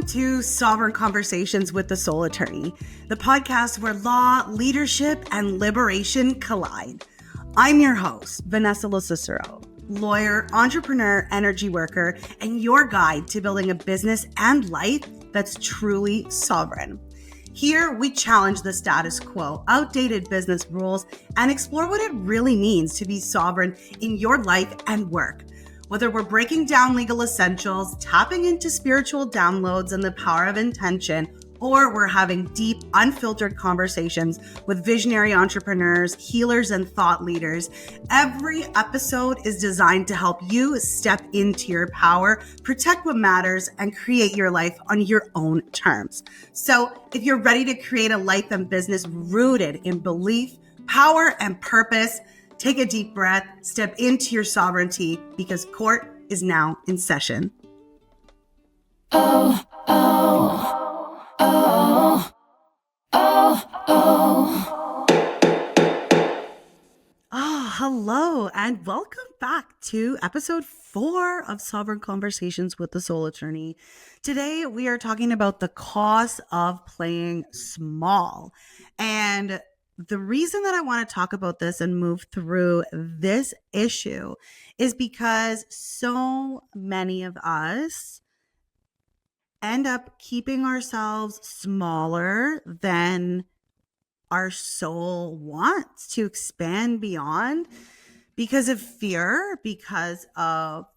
to Sovereign Conversations with the Soul Attorney, the podcast where law, leadership, and liberation collide. I'm your host, Vanessa Locicero, lawyer, entrepreneur, energy worker, and your guide to building a business and life that's truly sovereign. Here, we challenge the status quo, outdated business rules, and explore what it really means to be sovereign in your life and work. Whether we're breaking down legal essentials, tapping into spiritual downloads and the power of intention, or we're having deep, unfiltered conversations with visionary entrepreneurs, healers, and thought leaders, every episode is designed to help you step into your power, protect what matters, and create your life on your own terms. So if you're ready to create a life and business rooted in belief, power, and purpose, take a deep breath, step into your sovereignty, because court is now in session. Oh, oh, oh, oh, oh. Hello, and welcome back to episode 4 of Sovereign Conversations with the Soul Attorney. Today, we are talking about the cost of playing small. And the reason that I want to talk about this and move through this issue is because so many of us end up keeping ourselves smaller than our soul wants to expand beyond because of fear, because of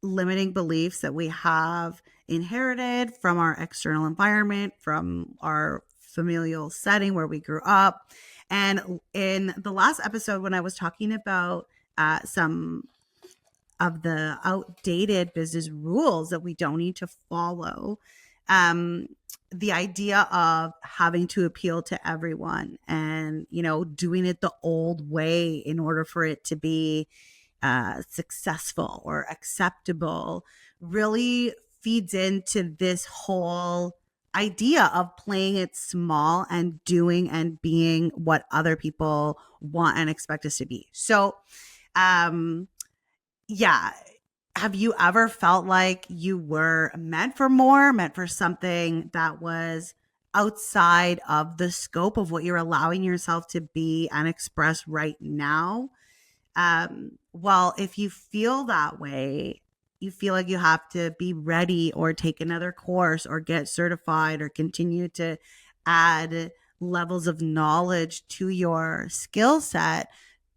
limiting beliefs that we have inherited from our external environment, from our familial setting where we grew up. And in the last episode, when I was talking about some of the outdated business rules that we don't need to follow, the idea of having to appeal to everyone and, doing it the old way in order for it to be successful or acceptable really feeds into this whole idea of playing it small and doing and being what other people want and expect us to be. So, have you ever felt like you were meant for more, meant for something that was outside of the scope of what you're allowing yourself to be and express right now? Well, if you feel that way, you feel like you have to be ready or take another course or get certified or continue to add levels of knowledge to your skill set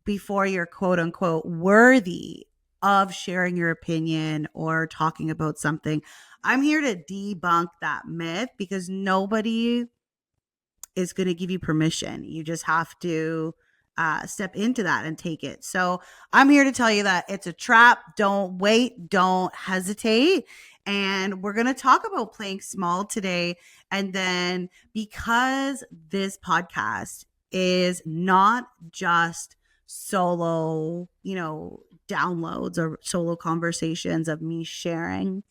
before you're quote unquote worthy of sharing your opinion or talking about something. I'm here to debunk that myth because nobody is going to give you permission. You just have to step into that and take it. So I'm here to tell you that it's a trap. Don't wait. Don't hesitate. And we're going to talk about playing small today. And then because this podcast is not just solo, downloads or solo conversations of me sharing,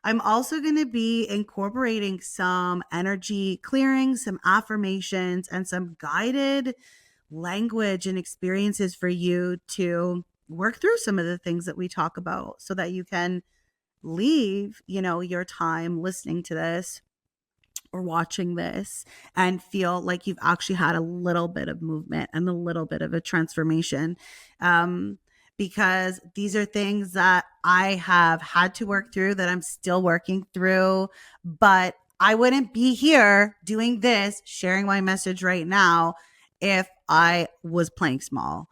I'm also going to be incorporating some energy clearing, some affirmations, and some guided language and experiences for you to work through some of the things that we talk about so that you can leave, your time listening to this or watching this and feel like you've actually had a little bit of movement and a little bit of a transformation. Because these are things that I have had to work through, that I'm still working through, but I wouldn't be here doing this, sharing my message right now, if I was playing small,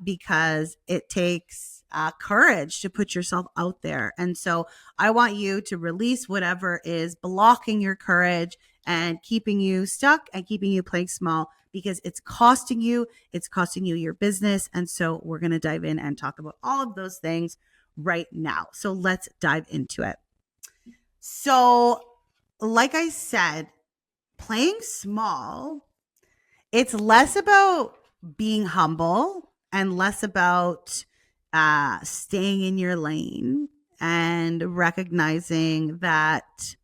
because it takes courage to put yourself out there. And so I want you to release whatever is blocking your courage and keeping you stuck and keeping you playing small, because it's costing you your business. And so we're going to dive in and talk about all of those things right now. So let's dive into it. So like I said, playing small, it's less about being humble and less about staying in your lane and recognizing that,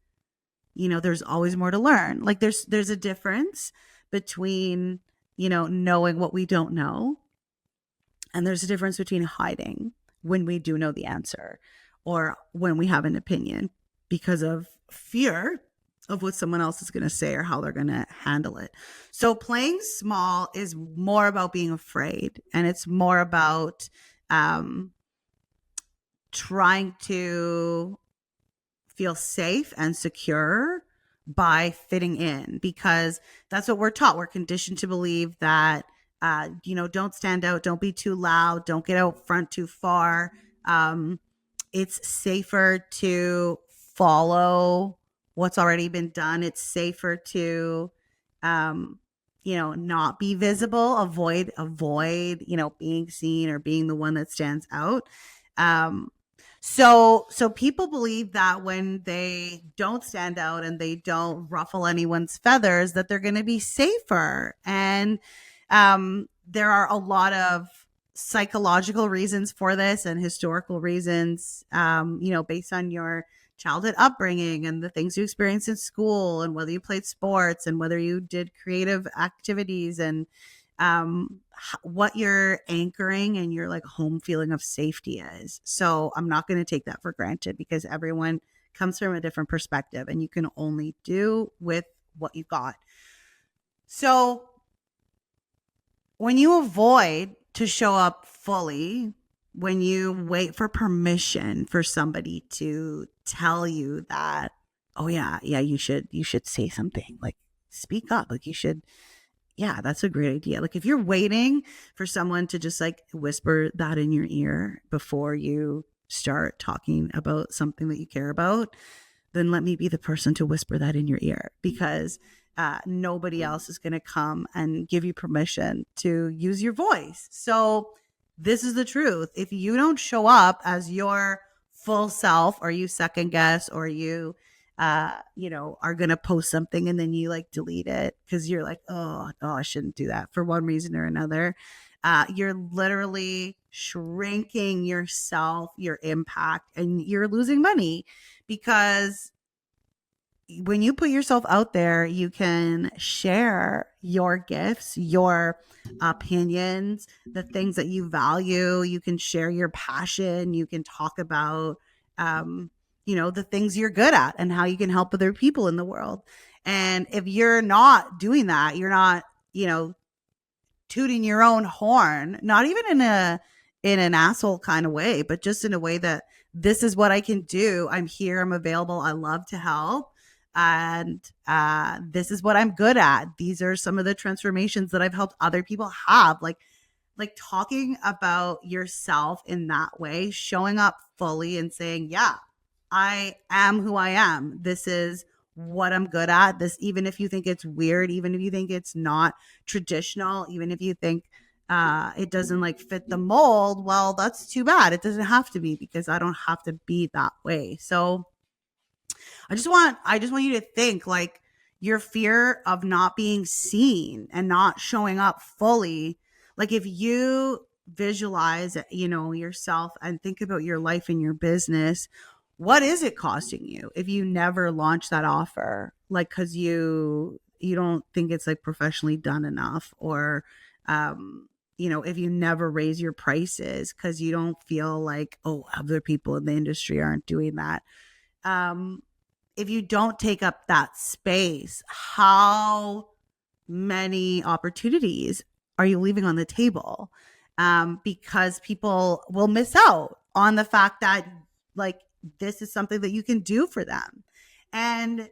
there's always more to learn. Like there's a difference between, knowing what we don't know. And there's a difference between hiding when we do know the answer or when we have an opinion, because of fear of what someone else is going to say or how they're going to handle it. So playing small is more about being afraid, and it's more about um, trying to feel safe and secure by fitting in, because that's what we're taught. We're conditioned to believe that, don't stand out, don't be too loud, don't get out front too far. It's safer to follow what's already been done. It's safer to, not be visible, avoid, being seen or being the one that stands out. Um, so people believe that when they don't stand out and they don't ruffle anyone's feathers, that they're going to be safer. And there are a lot of psychological reasons for this and historical reasons, based on your childhood upbringing and the things you experienced in school and whether you played sports and whether you did creative activities and what your anchoring and your like home feeling of safety is. So I'm not going to take that for granted, because everyone comes from a different perspective and you can only do with what you got. So when you avoid to show up fully, when you wait for permission for somebody to tell you that, oh yeah, you should say something, like speak up, like you should, yeah, that's a great idea. Like if you're waiting for someone to just like whisper that in your ear before you start talking about something that you care about, then let me be the person to whisper that in your ear, because nobody else is going to come and give you permission to use your voice. So this is the truth. If you don't show up as your full self, or you second guess, or you are going to post something and then you like delete it because you're like, oh, I shouldn't do that for one reason or another. You're literally shrinking yourself, your impact, and you're losing money, because when you put yourself out there, you can share your gifts, your opinions, the things that you value. You can share your passion. You can talk about, the things you're good at and how you can help other people in the world. And if you're not doing that, you're not, tooting your own horn, not even in an asshole kind of way, but just in a way that this is what I can do. I'm here. I'm available. I love to help. And this is what I'm good at. These are some of the transformations that I've helped other people have. Like talking about yourself in that way, showing up fully and saying, yeah, I am who I am. This is what I'm good at. This, even if you think it's weird, even if you think it's not traditional, even if you think it doesn't like fit the mold, well, that's too bad. It doesn't have to be, because I don't have to be that way. So I just want you to think, like, your fear of not being seen and not showing up fully. Like if you visualize, yourself and think about your life and your business, what is it costing you if you never launch that offer? Like, cause you don't think it's like professionally done enough, or, if you never raise your prices cause you don't feel like, oh, other people in the industry aren't doing that. If you don't take up that space, how many opportunities are you leaving on the table? Because people will miss out on the fact that, like, this is something that you can do for them. And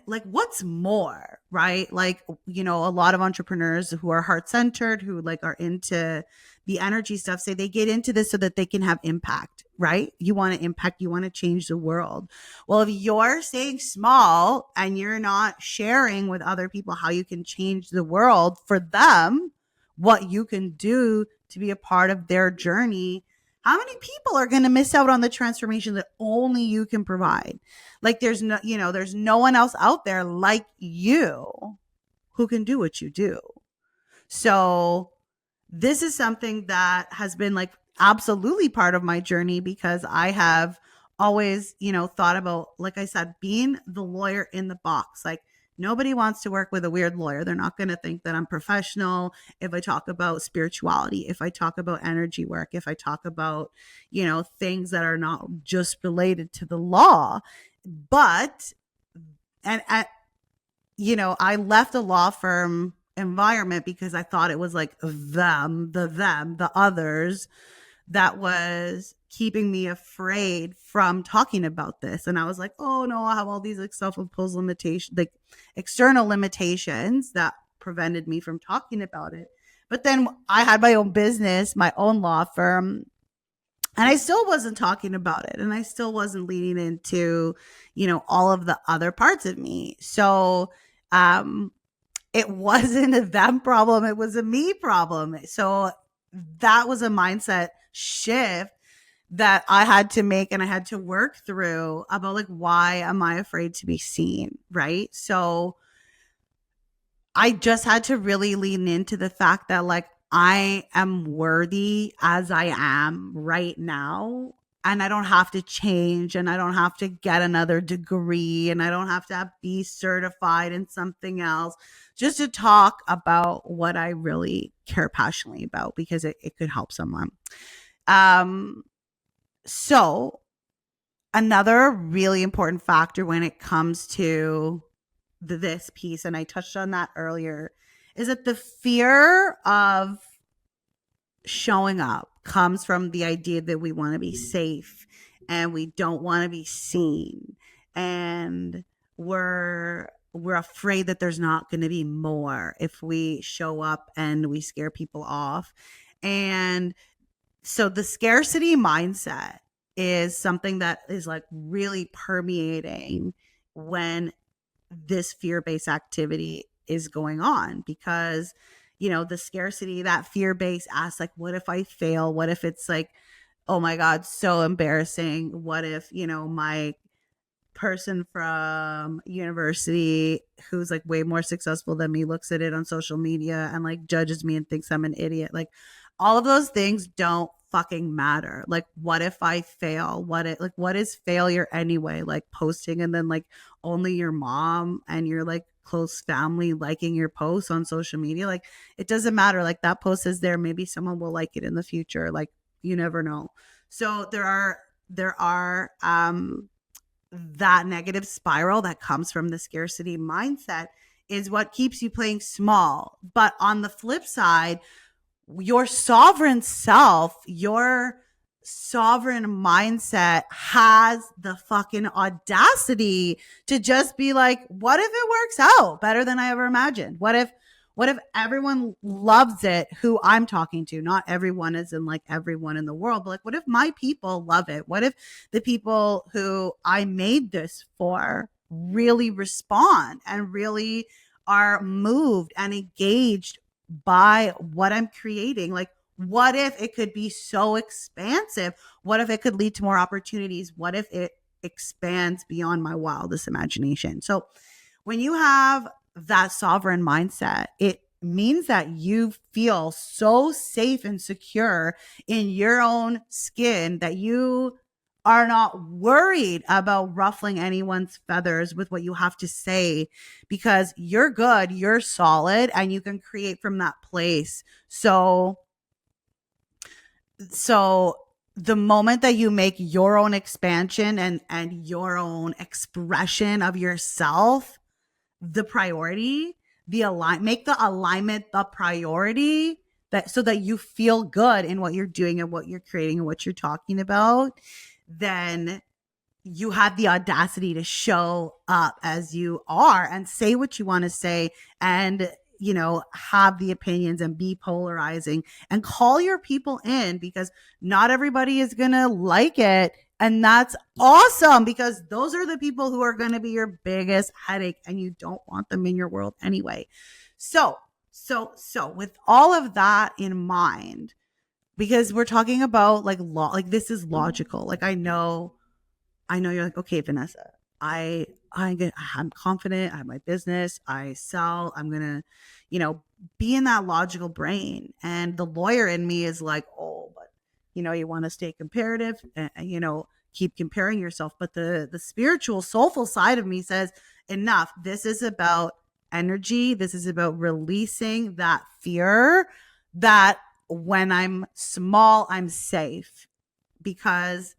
like, what's more, right? Like, a lot of entrepreneurs who are heart-centered, who like are into the energy stuff, say they get into this so that they can have impact, right? You want to impact, you want to change the world. Well, if you're staying small and you're not sharing with other people how you can change the world for them, what you can do to be a part of their journey, how many people are going to miss out on the transformation that only you can provide? Like there's no one else out there like you who can do what you do. So this is something that has been like absolutely part of my journey, because I have always, thought about, like I said, being the lawyer in the box. Like, nobody wants to work with a weird lawyer. They're not going to think that I'm professional if I talk about spirituality, if I talk about energy work, if I talk about, things that are not just related to the law. but, and I left a law firm environment because I thought it was like the others that was keeping me afraid from talking about this. And I was like, oh no, I have all these like self-imposed limitations, like external limitations that prevented me from talking about it. But then I had my own business, my own law firm, and I still wasn't talking about it. And I still wasn't leaning into, all of the other parts of me. So, um, it wasn't a them problem, it was a me problem. So that was a mindset shift that I had to make and I had to work through about like, why am I afraid to be seen? Right. So I just had to really lean into the fact that like I am worthy as I am right now. And I don't have to change and I don't have to get another degree and I don't have to be certified in something else just to talk about what I really care passionately about because it could help someone. Um, so another really important factor when it comes to this piece, and I touched on that earlier, is that the fear of showing up comes from the idea that we want to be safe and we don't want to be seen, and we're afraid that there's not going to be more if we show up and we scare people off. And so the scarcity mindset is something that is like really permeating when this fear-based activity is going on, because the scarcity, that fear-based asks like, what if I fail? What if it's like, oh my god, so embarrassing? What if my person from university who's like way more successful than me looks at it on social media and like judges me and thinks I'm an idiot? Like, all of those things don't fucking matter. Like, what if I fail? What is failure anyway? Like posting and then like only your mom and your like close family liking your post on social media. Like, it doesn't matter. Like, that post is there. Maybe someone will like it in the future. Like, you never know. So there are that negative spiral that comes from the scarcity mindset is what keeps you playing small. But on the flip side, your sovereign self, your sovereign mindset has the fucking audacity to just be like, what if it works out better than I ever imagined? What if everyone loves it who I'm talking to? Not everyone is in like everyone in the world, but like, what if my people love it? What if the people who I made this for really respond and really are moved and engaged by what I'm creating? Like, what if it could be so expansive? What if it could lead to more opportunities? What if it expands beyond my wildest imagination? So when you have that sovereign mindset, it means that you feel so safe and secure in your own skin that you are not worried about ruffling anyone's feathers with what you have to say, because you're good, you're solid, and you can create from that place. So the moment that you make your own expansion and your own expression of yourself the priority, make the alignment the priority, that so that you feel good in what you're doing and what you're creating and what you're talking about, then you have the audacity to show up as you are and say what you want to say, and have the opinions and be polarizing and call your people in, because not everybody is gonna like it. And that's awesome, because those are the people who are going to be your biggest headache, and you don't want them in your world anyway. So with all of that in mind, because we're talking about like law, like this is logical. Like, I know you're like, okay, Vanessa, I'm confident. I have my business. I sell. I'm gonna, be in that logical brain. And the lawyer in me is like, oh, but you want to stay comparative, and keep comparing yourself. But the spiritual, soulful side of me says, enough. This is about energy. This is about releasing that fear that when I'm small, I'm safe, because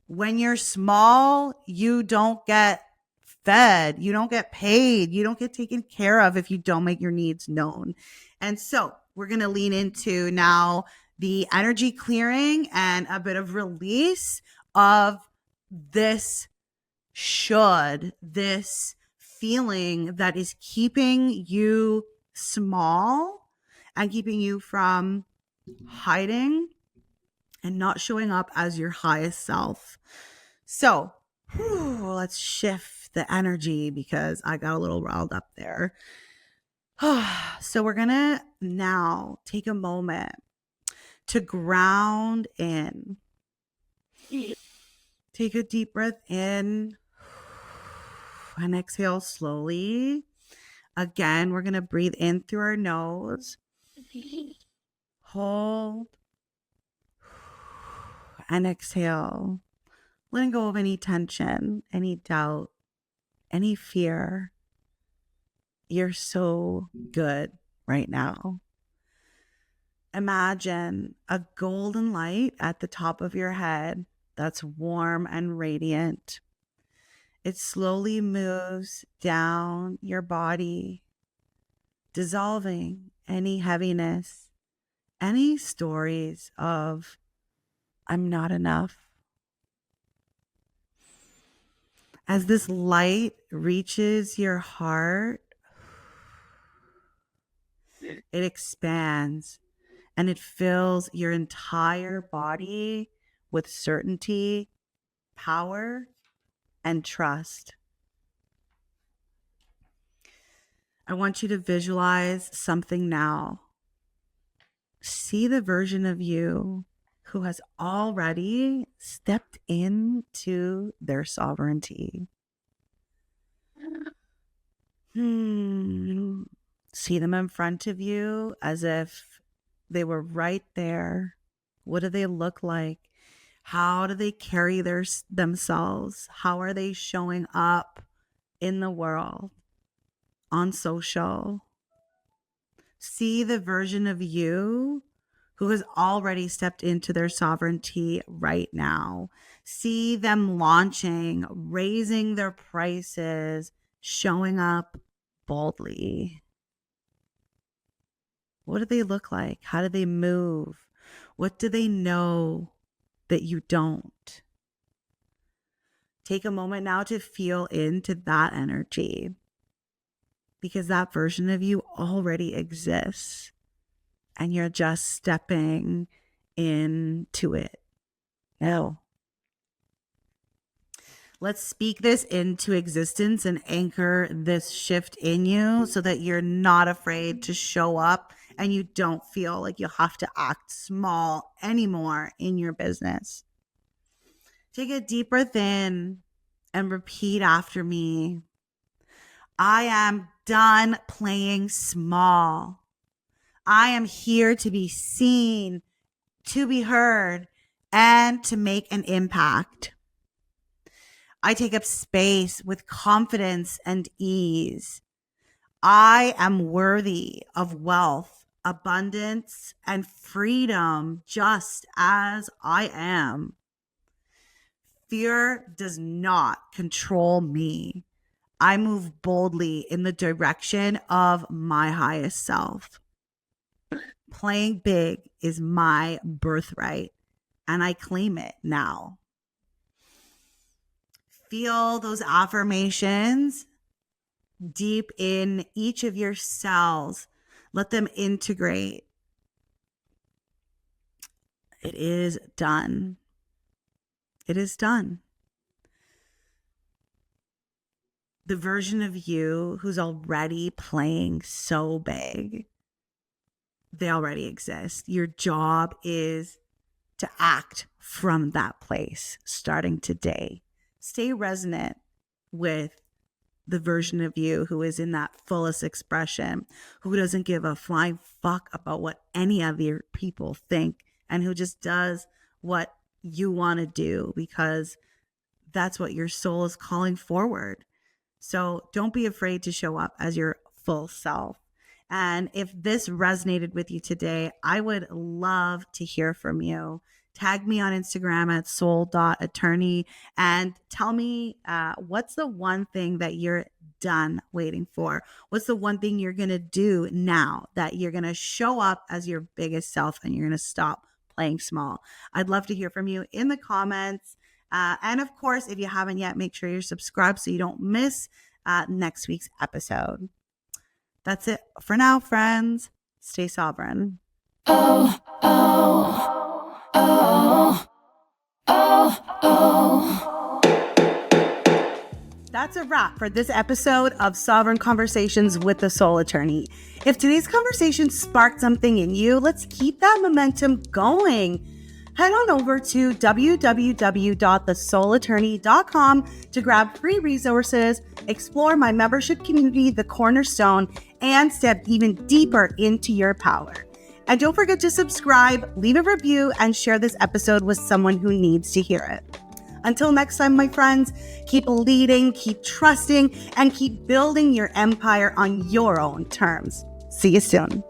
When you're small, you don't get fed, you don't get paid, you don't get taken care of if you don't make your needs known. And so we're going to lean into now the energy clearing and a bit of release of this this feeling that is keeping you small and keeping you from hiding and not showing up as your highest self. So let's shift the energy because I got a little riled up there. So we're going to now take a moment to ground in. Take a deep breath in and exhale slowly. Again, we're going to breathe in through our nose. Hold and exhale. Letting go of any tension, any doubt, any fear. You're so good right now. Imagine a golden light at the top of your head that's warm and radiant. It slowly moves down your body, dissolving any heaviness, any stories of I'm not enough. As this light reaches your heart, it expands and it fills your entire body with certainty, power, and trust. I want you to visualize something now. See the version of you who has already stepped into their sovereignty. See them in front of you as if they were right there. What do they look like? How do they carry themselves? How are they showing up in the world, on social? See the version of you who has already stepped into their sovereignty right now. See them launching, raising their prices, showing up boldly. What do they look like? How do they move? What do they know that you don't? Take a moment now to feel into that energy because that version of you already exists and you're just stepping into it. No. Let's speak this into existence and anchor this shift in you so that you're not afraid to show up and you don't feel like you have to act small anymore in your business. Take a deep breath in and repeat after me. I am done playing small. I am here to be seen, to be heard, and to make an impact. I take up space with confidence and ease. I am worthy of wealth, abundance, and freedom just as I am. Fear does not control me. I move boldly in the direction of my highest self. Playing big is my birthright, and I claim it now. Feel those affirmations deep in each of your cells. Let them integrate. It is done. It is done. The version of you who's already playing so big, they already exist. Your job is to act from that place starting today. Stay resonant with the version of you who is in that fullest expression, who doesn't give a flying fuck about what any other people think, and who just does what you want to do because that's what your soul is calling forward. So don't be afraid to show up as your full self. And if this resonated with you today, I would love to hear from you. Tag me on Instagram at soul.attorney and tell me what's the one thing that you're done waiting for? What's the one thing you're going to do now that you're going to show up as your biggest self and you're going to stop playing small? I'd love to hear from you in the comments. And of course, if you haven't yet, make sure you're subscribed so you don't miss next week's episode. That's it for now, friends. Stay sovereign. Oh, oh, oh, oh, oh. That's a wrap for this episode of Sovereign Conversations with the Soul Attorney. If today's conversation sparked something in you, let's keep that momentum going. Head on over to www.thesoulattorney.com to grab free resources, explore my membership community, The Cornerstone, and step even deeper into your power. And don't forget to subscribe, leave a review, and share this episode with someone who needs to hear it. Until next time, my friends, keep leading, keep trusting, and keep building your empire on your own terms. See you soon.